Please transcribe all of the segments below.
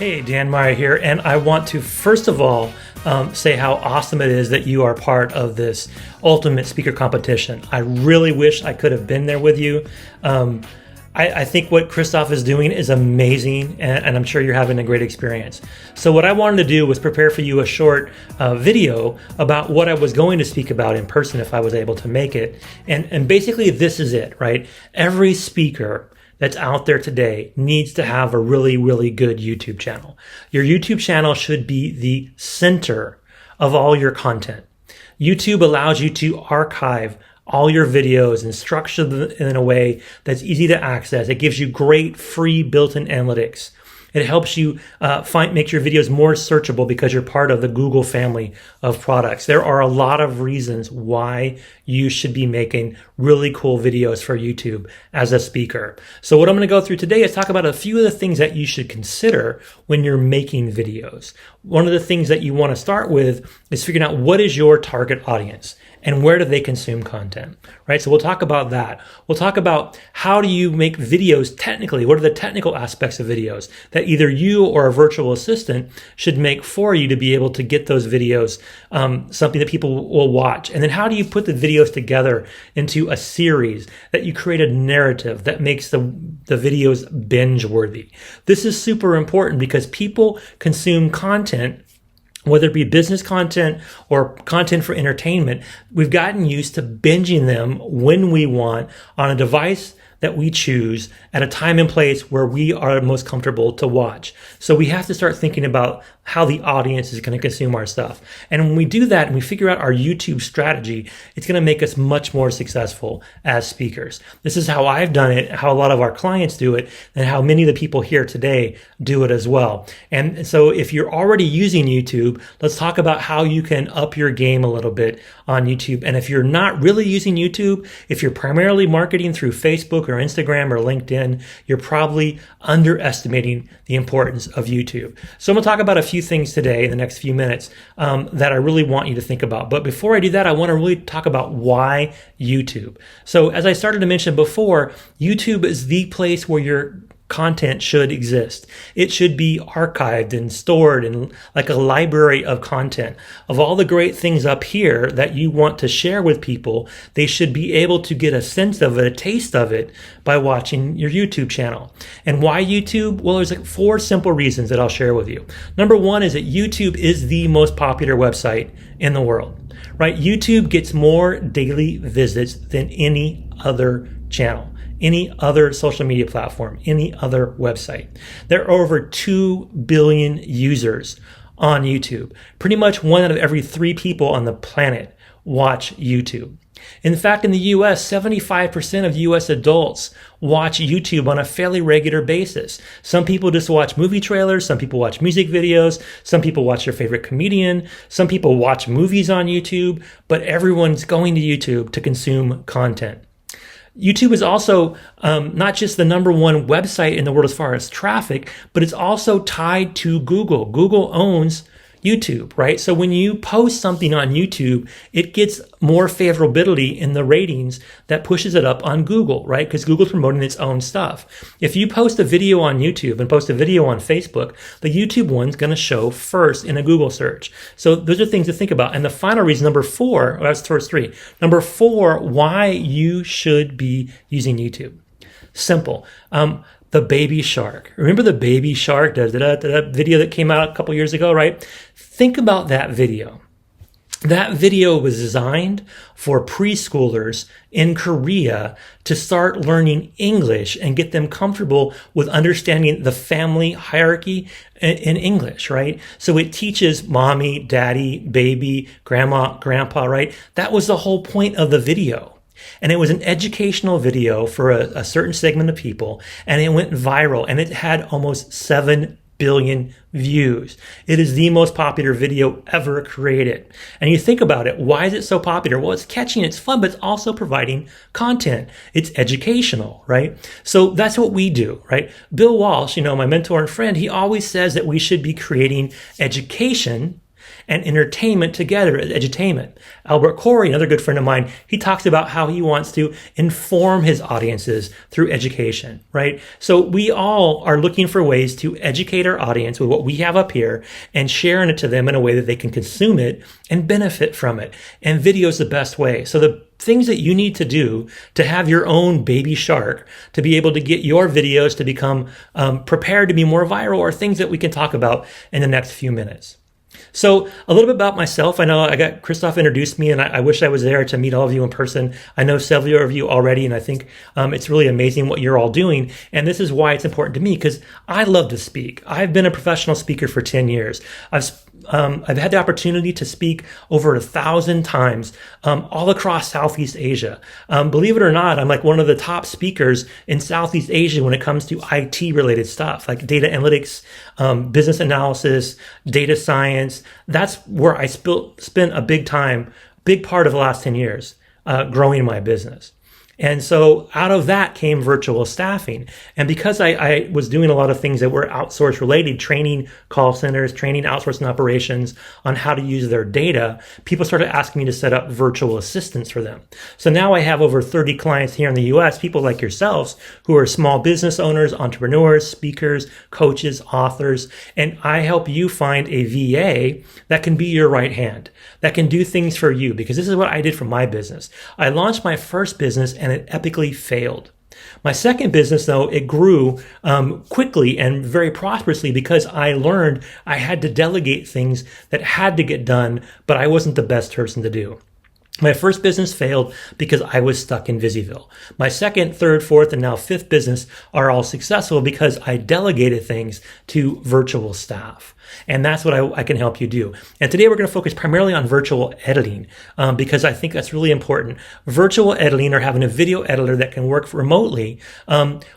Hey, Dan Meyer here, and I want to first of all say how awesome it is that you are part of this ultimate speaker competition. I really wish I could have been there with you. I think what Christoph is doing is amazing, and I'm sure you're having a great experience. So what I wanted to do was prepare for you a short video about what I was going to speak about in person if I was able to make it. And basically this is it, right? Every speaker that's out there today needs to have a really, really good YouTube channel. Your YouTube channel should be the center of all your content. YouTube allows you to archive all your videos and structure them in a way that's easy to access. It gives you great free built-in analytics. It helps you make your videos more searchable because you're part of the Google family of products. There are a lot of reasons why you should be making really cool videos for YouTube as a speaker. So what I'm going to go through today is talk about a few of the things that you should consider when you're making videos. One of the things that you want to start with is figuring out what is your target audience and where do they consume content, right? So we'll talk about that. We'll talk about how do you make videos technically, what are the technical aspects of videos that either you or a virtual assistant should make for you to be able to get those videos something that people will watch. And then how do you put the videos together into a series that you create a narrative that makes the videos binge worthy. This is super important because people consume content, whether it be business content or content for entertainment. We've gotten used to binging them when we want on a device that we choose at a time and place where we are most comfortable to watch. So we have to start thinking about how the audience is going to consume our stuff. And when we do that and we figure out our YouTube strategy, it's going to make us much more successful as speakers. This is how I've done it, how a lot of our clients do it, and how many of the people here today do it as well. And so if you're already using YouTube, let's talk about how you can up your game a little bit on YouTube. And if you're not really using YouTube, if you're primarily marketing through Facebook or Instagram or LinkedIn, you're probably underestimating the importance of YouTube. So I'm going to talk about a few things today in the next few minutes that I really want you to think about. But before I do that, I want to really talk about why YouTube. So as I started to mention before, YouTube is the place where your content should exist. It should be archived and stored in like a library of content. Of all the great things up here that you want to share with people, they should be able to get a sense of it, a taste of it by watching your YouTube channel. And why YouTube? Well, there's like 4 simple reasons that I'll share with you. Number 1 is that YouTube is the most popular website in the world, right? YouTube gets more daily visits than any other channel, any other social media platform, any other website. There are over 2 billion users on YouTube. Pretty much 1 out of every 3 people on the planet watch YouTube. In fact, in the US, 75% of US adults watch YouTube on a fairly regular basis. Some people just watch movie trailers, some people watch music videos, some people watch their favorite comedian, some people watch movies on YouTube, but everyone's going to YouTube to consume content. YouTube is also not just the number 1 website in the world as far as traffic, but it's also tied to Google. Google owns YouTube, right? So when you post something on YouTube, it gets more favorability in the ratings that pushes it up on Google, right? Because Google's promoting its own stuff. If you post a video on YouTube and post a video on Facebook, the YouTube one's going to show first in a Google search. So those are things to think about. And the final reason, number 4, well, that's first 3. Number 4, why you should be using YouTube. Simple. The baby shark. Remember the baby shark, that video that came out a couple years ago, right? Think about that video. That video was designed for preschoolers in Korea to start learning English and get them comfortable with understanding the family hierarchy in English, right? So it teaches mommy, daddy, baby, grandma, grandpa, right? That was the whole point of the video. And it was an educational video for a certain segment of people, and it went viral, and it had almost 7 billion views. It is the most popular video ever created. And you think about it, why is it so popular? Well, it's catchy and it's fun, but it's also providing content. It's educational, right? So that's what we do, right? Bill Walsh, my mentor and friend, he always says that we should be creating education and entertainment together as edutainment. Albert Corey, another good friend of mine, he talks about how he wants to inform his audiences through education, right? So we all are looking for ways to educate our audience with what we have up here and sharing it to them in a way that they can consume it and benefit from it. And video is the best way. So the things that you need to do to have your own baby shark, to be able to get your videos to become prepared to be more viral, are things that we can talk about in the next few minutes. So a little bit about myself. I know Christoph introduced me, and I wish I was there to meet all of you in person. I know several of you already, and I think it's really amazing what you're all doing. And this is why it's important to me, because I love to speak. I've been a professional speaker for 10 years. I've had the opportunity to speak over 1,000 times all across Southeast Asia. Believe it or not, I'm like one of the top speakers in Southeast Asia when it comes to IT related stuff, like data analytics, business analysis, data science. That's where I spent a big part of the last 10 years growing my business. And so out of that came virtual staffing. And because I was doing a lot of things that were outsource related, training call centers, training outsourcing operations on how to use their data, people started asking me to set up virtual assistants for them. So now I have over 30 clients here in the US, people like yourselves who are small business owners, entrepreneurs, speakers, coaches, authors, and I help you find a VA that can be your right hand, that can do things for you, because this is what I did for my business. I launched my first business and it epically failed. My second business, though, it grew quickly and very prosperously because I learned I had to delegate things that had to get done, but I wasn't the best person to do. My first business failed because I was stuck in Visieville. My second, third, fourth, and now fifth business are all successful because I delegated things to virtual staff. And that's what I can help you do. And today we're going to focus primarily on virtual editing because I think that's really important. Virtual editing, or having a video editor that can work remotely,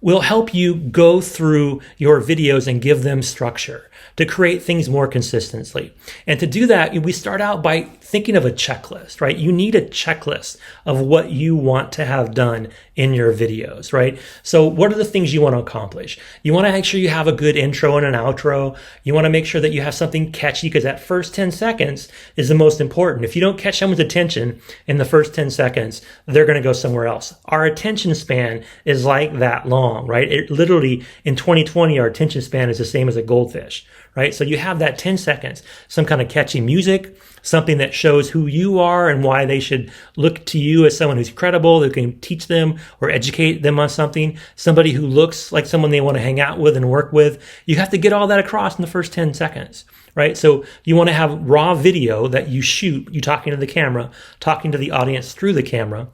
will help you go through your videos and give them structure to create things more consistently. And to do that, we start out by thinking of a checklist, right? You need a checklist of what you want to have done in your videos, right? So what are the things you want to accomplish? You want to make sure you have a good intro and an outro. You want to make sure that you have something catchy, because that first 10 seconds is the most important. If you don't catch someone's attention in the first 10 seconds, they're going to go somewhere else. Our attention span is like that long, right? It literally, in 2020, our attention span is the same as a goldfish, right? So you have that 10 seconds, some kind of catchy music, something that shows who you are and why they should look to you as someone who's credible, who can teach them or educate them on something, somebody who looks like someone they want to hang out with and work with. You have to get all that across in the first 10 seconds, right? So you want to have raw video that you shoot, you talking to the camera, talking to the audience through the camera.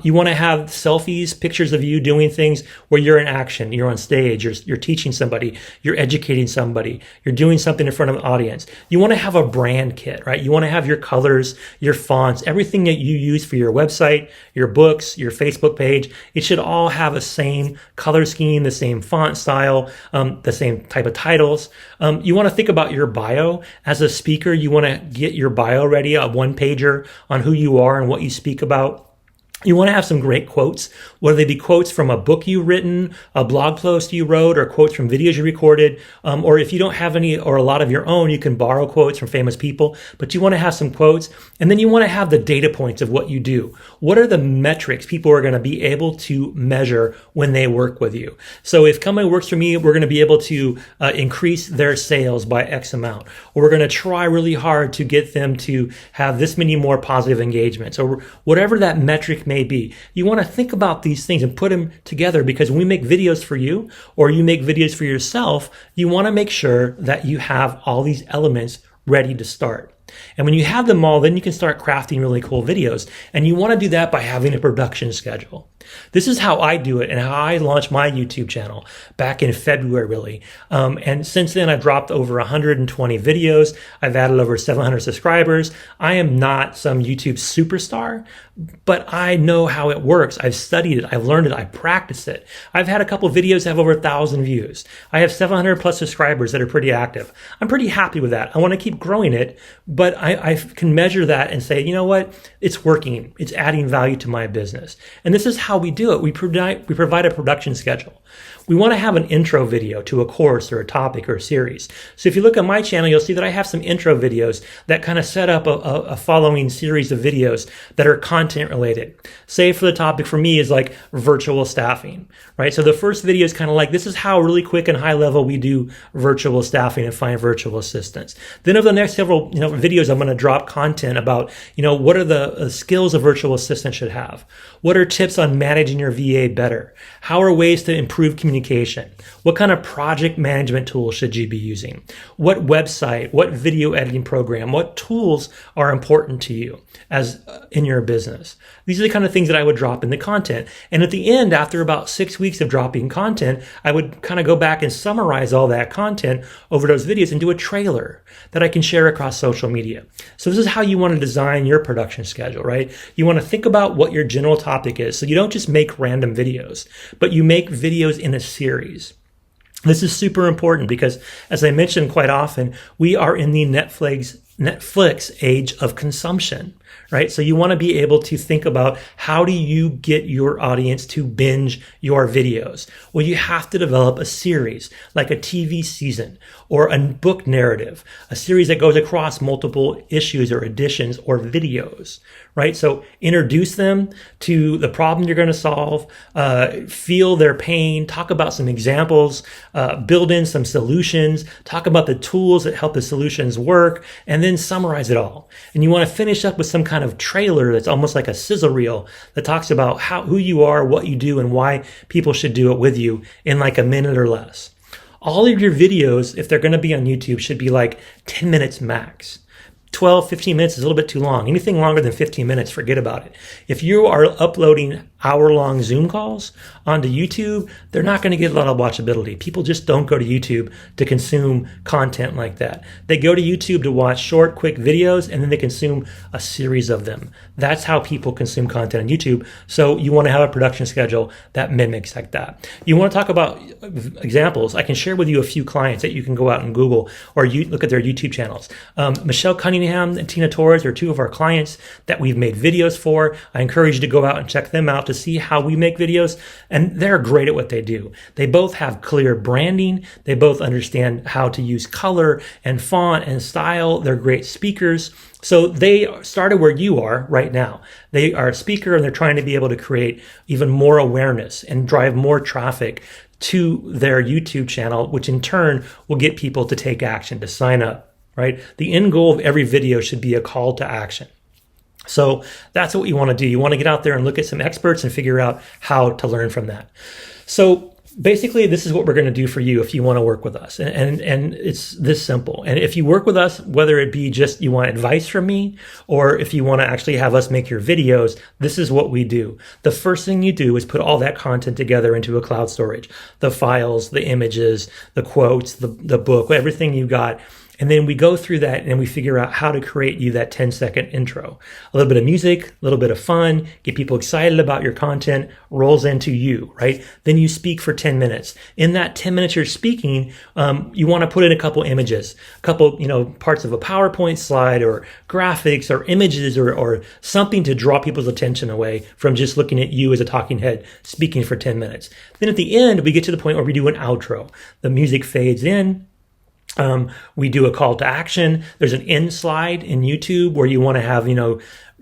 You want to have selfies, pictures of you doing things where you're in action, you're on stage, you're teaching somebody, you're educating somebody, you're doing something in front of an audience. You want to have a brand kit, right? You want to have your colors, your fonts, everything that you use for your website, your books, your Facebook page. It should all have the same color scheme, the same font style, the same type of titles. You want to think about your bio. As a speaker, you want to get your bio ready, a one-pager on who you are and what you speak about. You want to have some great quotes, whether they be quotes from a book you've written, a blog post you wrote, or quotes from videos you recorded. Or if you don't have any or a lot of your own, you can borrow quotes from famous people. But you want to have some quotes. And then you want to have the data points of what you do. What are the metrics people are going to be able to measure when they work with you? So if somebody works for me, we're going to be able to increase their sales by X amount. Or we're going to try really hard to get them to have this many more positive engagements. Or whatever that metric may be. You want to think about these things and put them together, because when we make videos for you or you make videos for yourself, you want to make sure that you have all these elements ready to start. And when you have them all, then you can start crafting really cool videos. And you want to do that by having a production schedule. This is how I do it and how I launched my YouTube channel back in February, really. And since then, I've dropped over 120 videos. I've added over 700 subscribers. I am not some YouTube superstar, but I know how it works. I've studied it. I've learned it. I practiced it. I've had a couple of videos that have over 1,000 views. I have 700 plus subscribers that are pretty active. I'm pretty happy with that. I want to keep growing it, but I can measure that and say, you know what? It's working. It's adding value to my business. And this is how we do it. We provide a production schedule. we want to have an intro video to a course or a topic or a series. So if you look at my channel, you'll see that I have some intro videos that kind of set up a following series of videos that are content related. Say for the topic for me is like virtual staffing, right? So the first video is kind of like, this is how really quick and high level we do virtual staffing and find virtual assistants. Then over the next several videos, I'm going to drop content about, what are the skills a virtual assistant should have? What are tips on managing your VA better? How are ways to improve communication? What kind of project management tools should you be using? What website, what video editing program, what tools are important to you as in your business? These are the kind of things that I would drop in the content. And at the end, after about 6 weeks of dropping content, I would kind of go back and summarize all that content over those videos and do a trailer that I can share across social media. So this is how you want to design your production schedule, right? You want to think about what your general topic is. So you don't just make random videos, but you make videos in a series. This is super important because, as I mentioned quite often, we are in the Netflix age of consumption, right? So you want to be able to think about, how do you get your audience to binge your videos? Well, you have to develop a series, like a TV season or a book narrative, a series that goes across multiple issues or editions or videos, right? So introduce them to the problem you're going to solve, feel their pain, talk about some examples, build in some solutions, talk about the tools that help the solutions work, and then summarize it all. And you want to finish up with some kind of trailer that's almost like a sizzle reel that talks about who you are, what you do, and why people should do it with you in like a minute or less. All of your videos, if they're going to be on YouTube, should be like 10 minutes max. 12, 15 minutes is a little bit too long. Anything longer than 15 minutes, forget about it. If you are uploading hour-long Zoom calls onto YouTube, they're not going to get a lot of watchability. People just don't go to YouTube to consume content like that. They go to YouTube to watch short, quick videos, and then they consume a series of them. That's how people consume content on YouTube. So you want to have a production schedule that mimics like that. You want to talk about examples. I can share with you a few clients that you can go out and Google or you look at their YouTube channels. Michelle Cunningham and Tina Torres are two of our clients that we've made videos for. I encourage you to go out and check them out to see how we make videos, and they're great at what they do. They both have clear branding. They both understand how to use color and font and style. They're great speakers. So they started where you are right now. They are a speaker and they're trying to be able to create even more awareness and drive more traffic to their YouTube channel, which in turn will get people to take action, to sign up, right? The end goal of every video should be a call to action. So that's what you want to do. You want to get out there and look at some experts and figure out how to learn from that. So basically, this is what we're going to do for you if you want to work with us. And it's this simple. And if you work with us, whether it be just you want advice from me, or if you want to actually have us make your videos, this is what we do. The first thing you do is put all that content together into a cloud storage, the files, the images, the quotes, the book, everything you got. And then we go through that and we figure out how to create you that 10-second intro. A little bit of music, a little bit of fun, get people excited about your content, rolls into you, right? Then you speak for 10 minutes. In that 10 minutes you're speaking, you want to put in a couple images, a couple, parts of a PowerPoint slide or graphics or images or something to draw people's attention away from just looking at you as a talking head speaking for 10 minutes. Then at the end, we get to the point where we do an outro. The music fades in. We do a call to action. There's an end slide in YouTube where you want to have,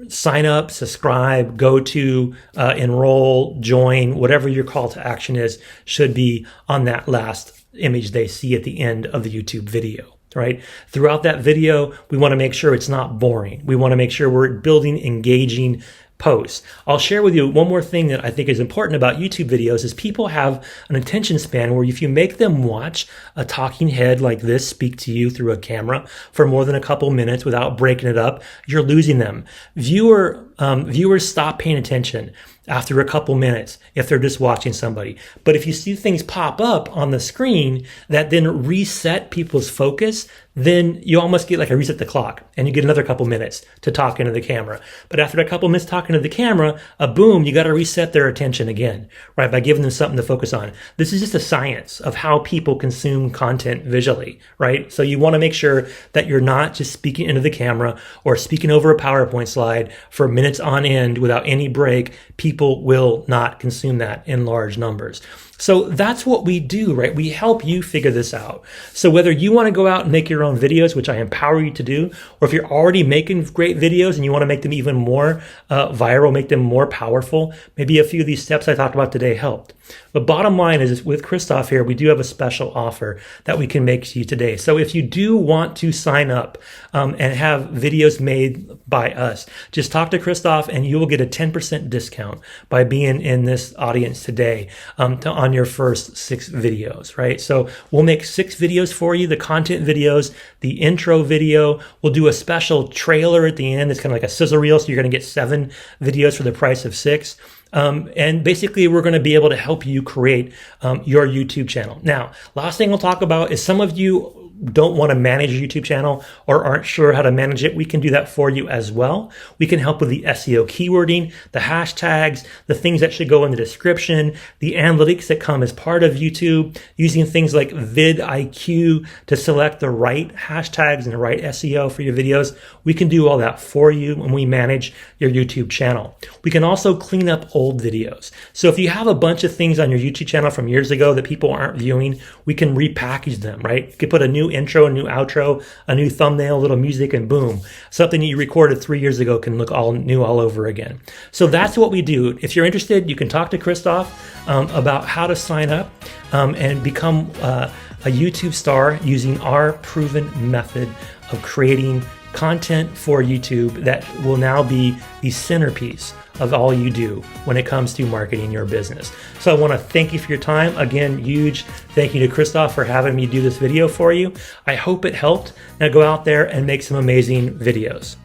sign up, subscribe, go to, enroll, join, whatever your call to action is, should be on that last image they see at the end of the YouTube video. Right? Throughout that video, we want to make sure it's not boring. We want to make sure we're building engaging posts. I'll share with you one more thing that I think is important about YouTube videos is people have an attention span where if you make them watch a talking head like this speak to you through a camera for more than a couple minutes without breaking it up, you're losing them. Viewers stop paying attention after a couple minutes if they're just watching somebody. But if you see things pop up on the screen that then reset people's focus, then you almost get like a reset the clock and you get another couple minutes to talk into the camera. But after a couple minutes talking to the camera, boom, you got to reset their attention again, right? By giving them something to focus on. This is just a science of how people consume content visually, right? So you want to make sure that you're not just speaking into the camera or speaking over a PowerPoint slide for minutes on end without any break. People people will not consume that in large numbers. So that's what we do, right? We help you figure this out. So whether you want to go out and make your own videos, which I empower you to do, or if you're already making great videos and you want to make them even more viral, make them more powerful, maybe a few of these steps I talked about today helped. But bottom line is with Christoph here, we do have a special offer that we can make to you today. So if you do want to sign up and have videos made by us, just talk to Christoph and you will get a 10% discount by being in this audience today on your first 6 videos, right? So we'll make 6 videos for you, the content videos, the intro video. We'll do a special trailer at the end. It's kind of like a sizzle reel. So you're going to get 7 videos for the price of 6. And basically, we're going to be able to help you create your YouTube channel. Now, last thing we'll talk about is some of you don't want to manage a YouTube channel or aren't sure how to manage it. We can do that for you as well. We can help with the SEO keywording, the hashtags, the things that should go in the description, the analytics that come as part of YouTube, using things like vidIQ to select the right hashtags and the right SEO for your videos. We can do all that for you when we manage your YouTube channel. We can also clean up old videos. So if you have a bunch of things on your YouTube channel from years ago that people aren't viewing, we can repackage them, right? You can put a new intro, a new outro, a new thumbnail, a little music, and boom, something that you recorded 3 years ago can look all new all over again. So that's what we do. If you're interested, you can talk to Christoph about how to sign up and become a YouTube star using our proven method of creating content for YouTube that will now be the centerpiece of all you do when it comes to marketing your business. So I want to thank you for your time. Again, huge thank you to Christoph for having me do this video for you. I hope it helped. Now go out there and make some amazing videos.